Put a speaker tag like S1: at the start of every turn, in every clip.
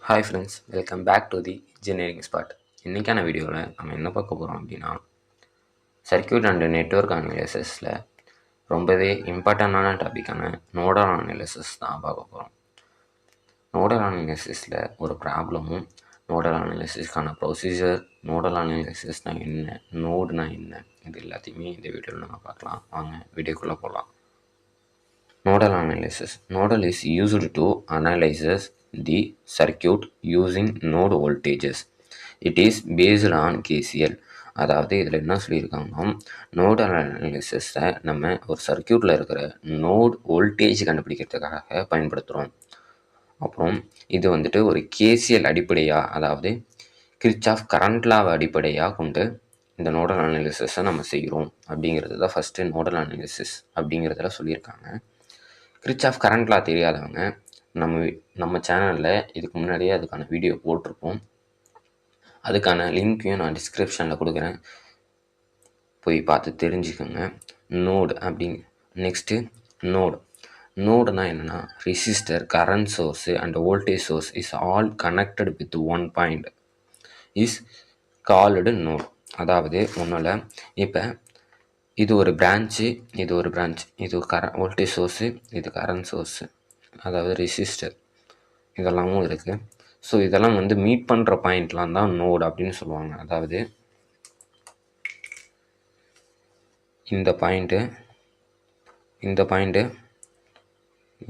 S1: Hi friends, welcome back to the engineering spot. இன்றைக்கான வீடியோவில் நம்ம என்ன பார்க்க போகிறோம் அப்படின்னா, சர்க்யூட் அண்ட் நெட்வொர்க் அனாலிசிஸில் ரொம்பவே இம்பார்ட்டண்டான டாப்பிக்கான நோடல் அனாலிசிஸ் தான் பார்க்க போகிறோம். நோடல் அனாலிசிஸில் ஒரு ப்ராப்ளமும், நோடல் அனாலிசிஸ்க்கான ப்ரொசீஜர், நோடல் அனாலிசிஸ்னால் என்ன, நோடுனா என்ன, இது எல்லாத்தையுமே இந்த வீடியோவில் நம்ம பார்க்கலாம். வாங்க வீடியோக்குள்ளே போகலாம். Nodal analysis. Nodal is used to analyze the circuit using node voltages. It is based on KCL. அதாவது இதில் என்ன சொல்லியிருக்காங்கன்னா, நோடல் அனாலிசிஸை நம்ம ஒரு சர்க்கியூட்டில் இருக்கிற நோட் வோல்டேஜ் கண்டுபிடிக்கிறதுக்காக பயன்படுத்துகிறோம். அப்புறம் இது வந்துட்டு ஒரு கேசிஎல் அடிப்படையாக, அதாவது கிர்ச்சாஃப் கரண்ட் லாவை அடிப்படையாக கொண்டு இந்த நோடல் அனாலிசிஸை நம்ம செய்கிறோம் அப்படிங்கிறது தான் ஃபஸ்ட்டு நோடல் அனாலிசிஸ் அப்படிங்கிறதுல சொல்லியிருக்காங்க. கிர்ச்சாஃப் கரண்ட் லா தெரியாதவங்க நம்ம சேனலில் இதுக்கு முன்னாடியே அதுக்கான வீடியோ போட்டிருப்போம். அதுக்கான லிங்க்கையும் நான் டிஸ்கிரிப்ஷனில் கொடுக்குறேன், போய் பார்த்து தெரிஞ்சுக்கோங்க. நோடு நெக்ஸ்ட்டு நோடுனா என்னென்னா, resistor, current source and voltage source is all connected with one point is called node. அதாவது ஒன்றும் இப்போ இது ஒரு பிரான்ச்சு, இது ஒரு பிரான்ச், இது வோல்டேஜ் சோர்ஸு, இது கரண்ட் சோர்ஸு, அதாவது ரெசிஸ்டர், இதெல்லாமும் இருக்குது. ஸோ இதெல்லாம் மீட் பண்ணுற பாயிண்ட்லாம் தான் நோடு அப்படின்னு சொல்லுவாங்க. அதாவது இந்த பாயிண்ட்டு, இந்த பாயிண்ட்டு,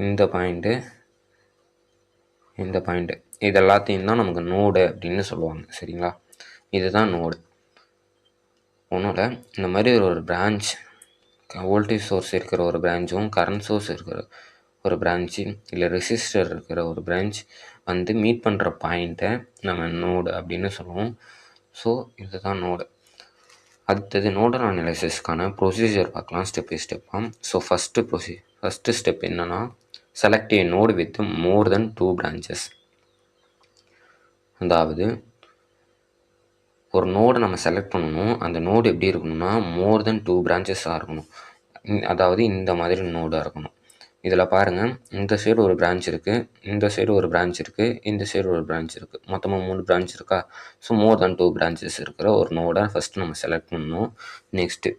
S1: இந்த பாயிண்ட்டு, இந்த பாயிண்ட்டு, இது எல்லாத்தையும் தான் நமக்கு நோடு அப்படின்னு சொல்லுவாங்க. சரிங்களா? இதுதான் நோடு. ஒன்றும் இல்லை, இந்த மாதிரி ஒரு பிரான்ச், வோல்டேஜ் சோர்ஸ் இருக்கிற ஒரு பிரான்ச்சும் கரண்ட் சோர்ஸ் இருக்கிற ஒரு பிரான்ச்சு, இல்லை ரெசிஸ்டர் இருக்கிற ஒரு பிரான்ச் மீட் பண்ணுற பாயிண்ட்டை நம்ம நோடு அப்படின்னு சொல்லுவோம். ஸோ இதுதான் நோடு. அடுத்தது நோடல் அனாலிசிஸ்க்கான ப்ரொசீஜர் பார்க்கலாம், ஸ்டெப் பை ஸ்டெப்பாக. ஸோ ஃபஸ்ட்டு ஸ்டெப் என்னென்னா, select A node with more then 2 branches. அதாவது ஒரு நோடு நம்ம செலக்ட் பண்ணணும். அந்த நோடு எப்படி இருக்கணும்னா, மோர் தென் 2 பிரான்ச்சஸாக இருக்கணும். அதாவது இந்த மாதிரி நோடாக இருக்கணும். இதில் பாருங்கள், இந்த சைடு ஒரு பிரான்ச் இருக்குது, இந்த சைடு ஒரு பிரான்ச் இருக்குது, இந்த சைடு ஒரு பிரான்ச் இருக்குது, மொத்தமாக 3 பிரான்ச் இருக்கா. ஸோ மோர் தென் 2 பிரான்ச்சஸ் இருக்கிற ஒரு நோடை ஃபஸ்ட்டு நம்ம செலக்ட் பண்ணணும். நெக்ஸ்ட்டு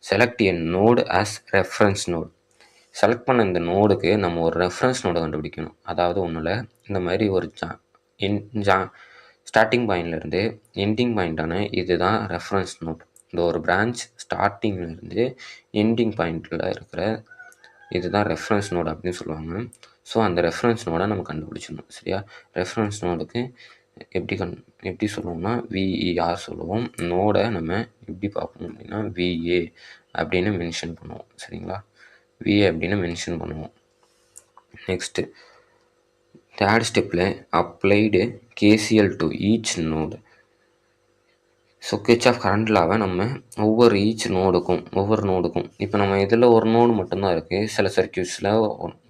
S1: செலக்ட் எ node as reference node. Select பண்ண இந்த நோடுக்கு நம்ம ஒரு ரெஃபரன்ஸ் நோடை கண்டுபிடிக்கணும். அதாவது ஒன்றில் இந்த மாதிரி ஒரு ஸ்டார்டிங் பாயிண்ட்லேருந்து எண்டிங் பாயிண்ட்டான இதுதான் ரெஃபரன்ஸ் நோட். இந்த ஒரு பிரான்ச் ஸ்டார்டிங்லேருந்து எண்டிங் பாயிண்டில் இருக்கிற இதுதான் ரெஃபரன்ஸ் நோடு அப்படின்னு சொல்லுவாங்க. ஸோ அந்த ரெஃபரன்ஸ் நோடை நம்ம கண்டுபிடிச்சிடணும். சரியா? ரெஃபரன்ஸ் நோடுக்கு எப்படி சொல்லுவோம்னா விஇஆர் சொல்லுவோம். நோடை நம்ம எப்படி பார்ப்போம் அப்படின்னா விஏ அப்படின்னு மென்ஷன் பண்ணுவோம். சரிங்களா? விஏ அப்படின்னு மென்ஷன் பண்ணுவோம். நெக்ஸ்ட்டு தேர்ட் ஸ்டெப்பில் applied KCL to each node. So Kirchhoff current லாவை நம்ம ஒவ்வொரு நோடுக்கும் இப்போ நம்ம இதில் ஒரு நோடு மட்டும்தான் இருக்குது. சில சர்க்யூட்ஸில்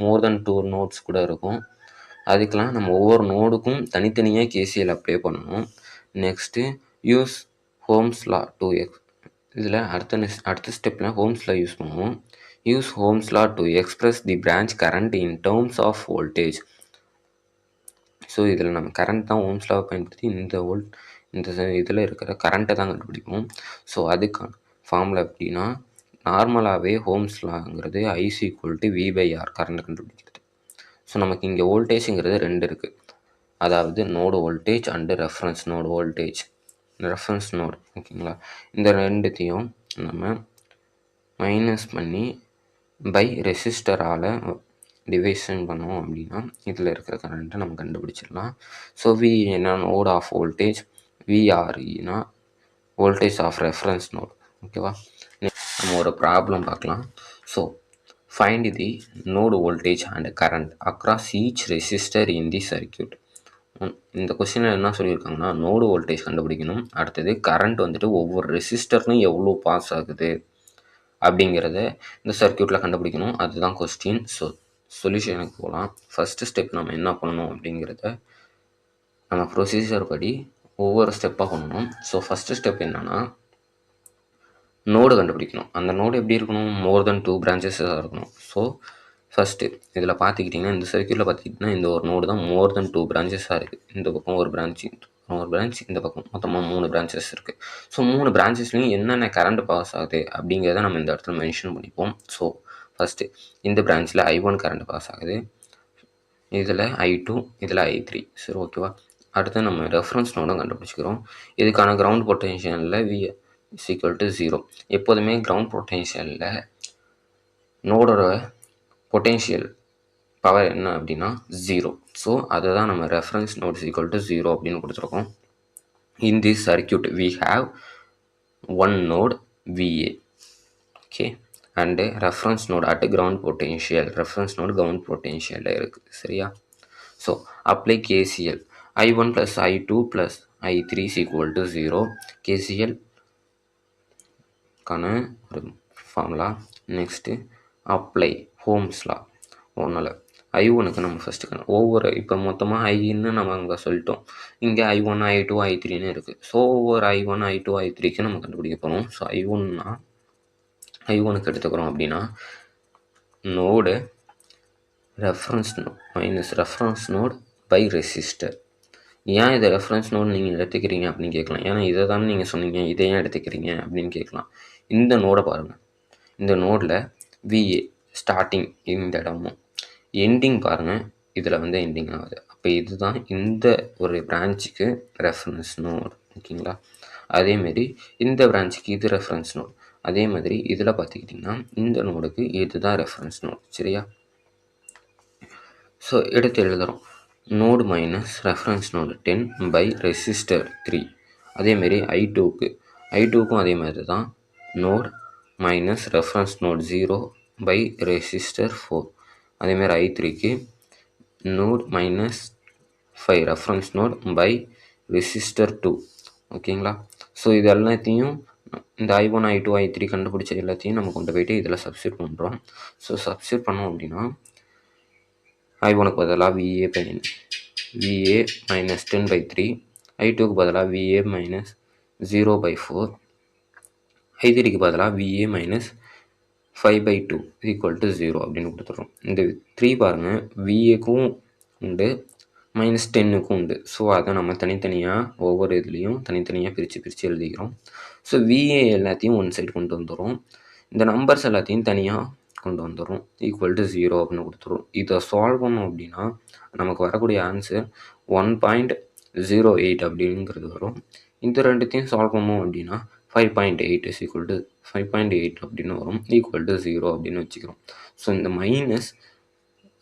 S1: மோர் தென் 2 நோட்ஸ் கூட இருக்கும். அதுக்கெலாம் நம்ம ஒவ்வொரு நோடுக்கும் தனித்தனியாக கேசிஎல் அப்ளை பண்ணணும். Next use Ohm's law to இதில் அடுத்த ஸ்டெப்பில் ஹோம்ஸ் லா யூஸ் பண்ணுவோம். Use Ohm's law to express the branch current in terms of voltage. So இதில் நம்ம கரண்ட் தான் ஹோம்ஸ் லாவை பயன்படுத்தி இந்த இதில் இருக்கிற கரண்ட்டை தான் கண்டுபிடிப்போம். ஸோ அதுக்கான ஃபார்முலா எப்படின்னா, நார்மலாகவே ஹோம்ஸ் லாங்கிறது ஐசி ஈக்குவல் டு வி/ஆர் கரண்ட்டை கண்டுபிடிக்கிறது. ஸோ நமக்கு இங்கே வோல்டேஜுங்கிறது 2 இருக்குது. அதாவது node voltage and reference node voltage. Reference node, ஓகேங்களா? இந்த ரெண்டுத்தையும் நம்ம மைனஸ் பண்ணி பை ரெசிஸ்டரால் டிவைஷன் பண்ணோம் அப்படின்னா இதில் இருக்கிற கரண்ட்டை நம்ம கண்டுபிடிச்சிடலாம். ஸோ வி என்ன நோட் ஆஃப் வோல்டேஜ், விஆர்இனா வோல்டேஜ் ஆஃப் ரெஃபரன்ஸ் நோட். ஓகேவா? நம்ம ஒரு ப்ராப்ளம் பார்க்கலாம். So find the node voltage and current across each resistor in the circuit. இந்த கொஸ்டினில் என்ன சொல்லியிருக்காங்கன்னா, நோடு வோல்டேஜ் கண்டுபிடிக்கணும். அடுத்தது கரண்ட் ஒவ்வொரு ரெசிஸ்டர்லையும் எவ்வளோ பாஸ் ஆகுது அப்படிங்கிறத இந்த சர்க்யூட்டில் கண்டுபிடிக்கணும். அதுதான் கொஸ்டின். ஸோ சொல்யூஷனுக்கு போகலாம். ஃபஸ்ட்டு ஸ்டெப் நம்ம என்ன பண்ணணும் அப்படிங்கிறத நம்ம ப்ரொசீஜர் படி ஒவ்வொரு ஸ்டெப்பாக பண்ணணும். ஸோ ஃபஸ்ட்டு ஸ்டெப் என்னென்னா, நோடு கண்டுபிடிக்கணும். அந்த நோடு எப்படி இருக்கணும்? மோர் தென் 2 பிரான்ச்சஸாக இருக்கணும். ஸோ ஃபஸ்ட்டு இதில் பார்த்துக்கிட்டிங்கன்னா இந்த சர்க்யூட்டில் பார்த்துக்கிட்டிங்கன்னா இந்த ஒரு நோடு தான் மோர் தென் 2 பிரான்ச்சஸாக இருக்குது. இந்த பக்கம் ஒரு பிரான்ச் இந்த பக்கம் மொத்தமாக 3 பிரான்ச்சஸ் இருக்குது. ஸோ 3 பிரான்ச்சஸ்லையும் என்னென்ன கரண்ட் பாஸ் ஆகுது அப்படிங்கிறத நம்ம இந்த இடத்துல மென்ஷன் பண்ணிப்போம். ஸோ ஃபஸ்ட்டு இந்த பிரான்ச்சில் I1 கரண்ட் பாஸ் ஆகுது, இதில் I2, இதில் I3. சரி ஓகேவா. அடுத்து நம்ம ரெஃபரன்ஸ் நோடும் கண்டுபிடிச்சிக்கிறோம். இதுக்கான கிரவுண்ட் பொட்டென்ஷியலில் V is equal to 0. எப்போதுமே கிரவுண்ட் பொட்டென்ஷியலில் நோடோட பொட்டென்ஷியல் பவர் என்ன அப்படின்னா 0. ஸோ அதை தான் நம்ம reference node is equal to 0 அப்படின்னு கொடுத்துருக்கோம். In this circuit we have one node VA, okay, and reference node at ground potential, reference node ground பொட்டென்ஷியலில் இருக்குது. சரியா. So apply KCL I1 + I2 + I3 is equal to 0. KCL கான ஒரு formula. Next apply Holmes லா. ஒன்றில் I1க்கு நம்ம first ஒவ்வொரு இப்போ மொத்தமாக ஐன்னு நம்ம அங்கே சொல்லிட்டோம். இங்கே I1, I2, I3ன்னு இருக்குது. ஸோ ஒவ்வொரு I1, I2, I3க்கு நம்ம கண்டுபிடிக்க போகிறோம். ஸோ I1க்கு எடுத்துக்கிறோம் அப்படின்னா node reference node minus reference node by resistor. ஏன் இதை ரெஃபரன்ஸ் நோட் நீங்கள் எடுத்துக்கிறீங்க அப்படின்னு கேட்கலாம். ஏன்னா இதை தானே நீங்கள் சொன்னீங்க, இதை ஏன் எடுத்துக்கிறீங்க அப்படின்னு கேட்கலாம். இந்த நோடை பாருங்கள். இந்த நோடில் VA ஸ்டார்டிங் இந்த இடமும் எண்டிங் பாருங்கள், இதில் வந்து எண்டிங் ஆகுது. அப்போ இதுதான் இந்த ஒரு பிரான்ச்சுக்கு ரெஃபரன்ஸ் நோட். ஓகேங்களா. அதேமாரி இந்த பிரான்ச்சுக்கு இது ரெஃபரன்ஸ் நோட். அதே மாதிரி இதில் பார்த்துக்கிட்டிங்கன்னா இந்த நோடுக்கு இதுதான் ரெஃபரன்ஸ் நோட். சரியா. ஸோ எடுத்து எழுதுகிறோம். Node minus reference node 10 by resistor 3. அதேமாரி I2க்கும் அதே மாதிரி தான் node minus reference node 0 by resistor 4. அதேமாதிரி I3க்கு node minus 5 reference node by resistor 2. ஓகேங்களா. ஸோ இது எல்லாத்தையும் இந்த I1, I2, I3 கண்டுபிடிச்ச எல்லாத்தையும் நம்ம கொண்டு போயிட்டு இதில் சப்ஸ்டியூட் பண்ணுறோம். ஸோ சப்ஸ்டியூட் பண்ணோம் அப்படின்னா I1க்கு பதிலாக VA மைனஸ் 10/3, I2க்கு பதிலாக VA மைனஸ் 0/4, I3க்கு பதிலாக VA மைனஸ் 5/2 ஈக்குவல் டு 0 அப்படின்னு கொடுத்துட்றோம். இந்த 3 பாருங்கள், VAக்கும் உண்டு மைனஸ் 10க்கும் உண்டு. ஸோ அதை நம்ம தனித்தனியாக ஒவ்வொரு இதுலேயும் தனித்தனியாக பிரித்து எழுதிக்கிறோம். ஸோ VA எல்லாத்தையும் ஒன் சைடு கொண்டு வந்துடும், இந்த நம்பர்ஸ் எல்லாத்தையும் தனியாக கொண்டு வந்துடும், ஈக்குவல் டு 0 அப்படின்னு கொடுத்துரும். இதை சால்வ் பண்ணோம் அப்படின்னா நமக்கு வரக்கூடிய ஆன்சர் 1.08 அப்படிங்கிறது வரும். இந்த ரெண்டுத்தையும் சால்வ் பண்ணோம் அப்படின்னா 5.8 இஸ் ஈக்குவல் டு 5.8 அப்படின்னு வரும், ஈக்குவல் டு 0 அப்படின்னு வச்சுக்கிறோம். ஸோ இந்த மைனஸ்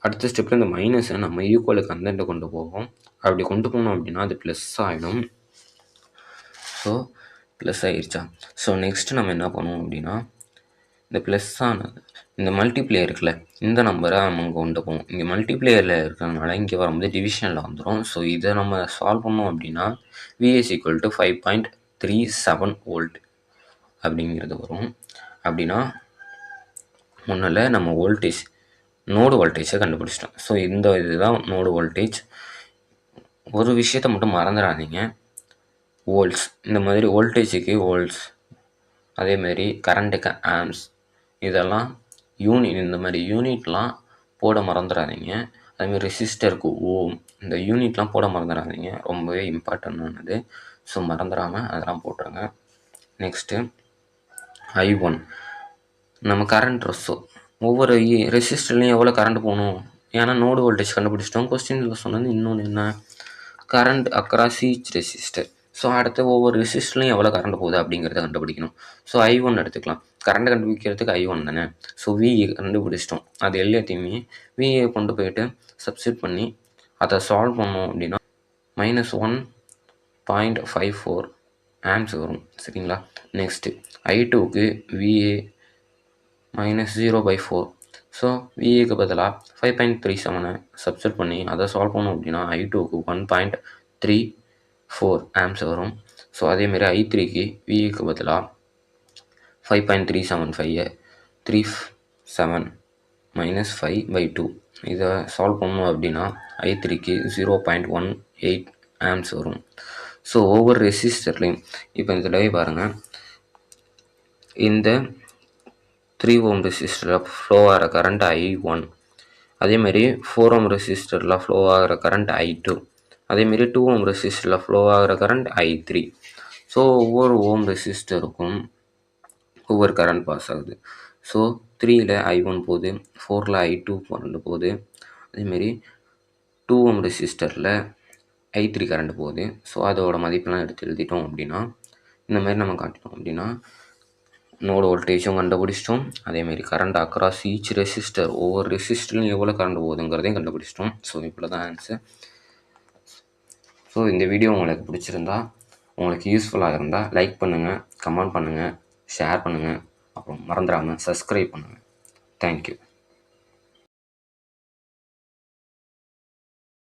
S1: அடுத்த ஸ்டெப்பில் இந்த மைனஸை நம்ம ஈக்குவலுக்கு அந்தண்டை கொண்டு போவோம். அப்படி கொண்டு போனோம் அப்படின்னா அது ப்ளஸ் ஆகிடும். ஸோ ப்ளஸ் ஆகிடுச்சா. ஸோ நெக்ஸ்ட்டு நம்ம என்ன பண்ணுவோம் அப்படின்னா இந்த ப்ளஸ் ஆனது இந்த மல்டிப்ளேயர் இருக்குல்ல, இந்த நம்பரை நம்ம இங்கே கொண்டு போவோம். இங்கே மல்டிப்ளேயரில் இருக்கிறதுனால இங்கே வரும்போது டிவிஷனில் வந்துடும். ஸோ இதை நம்ம சால்வ் பண்ணோம் அப்படின்னா VS ஈக்குவல் டு 5.37 வோல்ட் அப்படிங்கிறது வரும். அப்படின்னா முன்னில் நம்ம வோல்டேஜ் நோடு வோல்டேஜை கண்டுபிடிச்சிட்டோம். ஸோ இந்த இதுதான் நோடு வோல்டேஜ். ஒரு விஷயத்தை மட்டும் மறந்துடாதீங்க, வோல்ட்ஸ். இந்த மாதிரி வோல்டேஜுக்கு வோல்ட்ஸ், அதேமாரி கரண்ட்டுக்கு ஆம்ஸ், இதெல்லாம் யூனிட், இந்த மாதிரி யூனிட்லாம் போட மறந்துடாதீங்க. அதேமாதிரி ரெசிஸ்டருக்கு ஓம், இந்த யூனிட்லாம் போட மறந்துடாதீங்க, ரொம்பவே இம்பார்ட்டண்டானது. ஸோ மறந்துடாமல் அதெல்லாம் போட்டுருங்க. நெக்ஸ்ட்டு I1 நம்ம கரண்ட் ரெஸோ ஒவ்வொரு ரெசிஸ்டர்லையும் எவ்வளோ கரண்ட் போகணும், ஏன்னா நோடு வோல்டேஜ் கண்டுபிடிச்சிட்டோம். கொஸ்டினில் சொன்னது இன்னொன்று என்ன, current across each resistor. So அடுத்து ஒவ்வொரு ரெசிஸ்டர்லையும் எவ்வளோ கரண்ட் போகுது அப்படிங்கிறத கண்டுபிடிக்கணும். ஸோ I1 எடுத்துக்கலாம், கரண்ட் கண்டுபிடிக்கிறதுக்கு I1 தானே. ஸோ VA கண்டுபிடிச்சிட்டோம். அது எல்லாத்தையுமே VA கொண்டு போயிட்டு சப்ஸ்டியூட் பண்ணி அதை சால்வ் பண்ணோம் அப்படின்னா -1.54 ஆம்ஸ் வரும். சரிங்களா. நெக்ஸ்ட்டு I2க்கு VA மைனஸ் 0/4. ஸோ VAக்கு பதிலாக 5.37 சப்ஸ்டியூட் பண்ணி அதை சால்வ் பண்ணோம் அப்படின்னா I2க்கு 1.34 ஆம்ஸ் வரும். ஸோ அதேமாரி I3க்கு VAக்கு பதிலாக 5.375 37 மைனஸ் 5/2 இதை சால்வ் பண்ணோம் அப்படின்னா I3க்கு 0.18 ஆம்ஸ் வரும். ஸோ ஒவ்வொரு ரெசிஸ்டர்லையும் இப்போ இதில் பாருங்கள், இந்த 3 ஓம் ரெசிஸ்டரில் ஃப்ளோ ஆகிற கரண்ட் I1, அதேமாரி 4 ஓம் ரெசிஸ்டரில் ஃப்ளோ ஆகிற கரண்ட் I2. அதேமாரி 2 ஓம் ரெசிஸ்டரில் ஃப்ளோ ஆகிற கரண்ட் I3. ஸோ ஒவ்வொரு ஓம் ரெசிஸ்டருக்கும் ஒவ்வொரு கரண்ட் பாஸ் ஆகுது. ஸோ 3ல் I1 போகுது, 4ல் I2 போகுது. அதேமாரி 2 ஓம் ரெசிஸ்டரில் I3 கரண்ட் போகுது. ஸோ அதோட மதிப்பெல்லாம் எடுத்து எழுதிட்டோம் அப்படின்னா, இந்த மாதிரி நம்ம காட்டிட்டோம் அப்படின்னா நோடு வோல்டேஜும் கண்டுபிடிச்சிட்டோம். அதேமாரி கரண்ட் அக்ராஸ் ஈச் ரெசிஸ்டர், ஒவ்வொரு ரெசிஸ்டர்லையும் எவ்வளோ கரண்ட் போகுதுங்கிறதையும் கண்டுபிடிச்சிட்டோம். ஸோ இவ்வளோ தான் ஆன்சர். ஸோ இந்த வீடியோ உங்களுக்கு பிடிச்சிருந்தா, உங்களுக்கு யூஸ்ஃபுல்லாக இருந்தால் லைக் பண்ணுங்கள், கமெண்ட் பண்ணுங்கள், ஷேர் பண்ணுங்கள், அப்புறம் மறந்துடாமல் சப்ஸ்கிரைப் பண்ணுங்கள். தேங்க்யூ.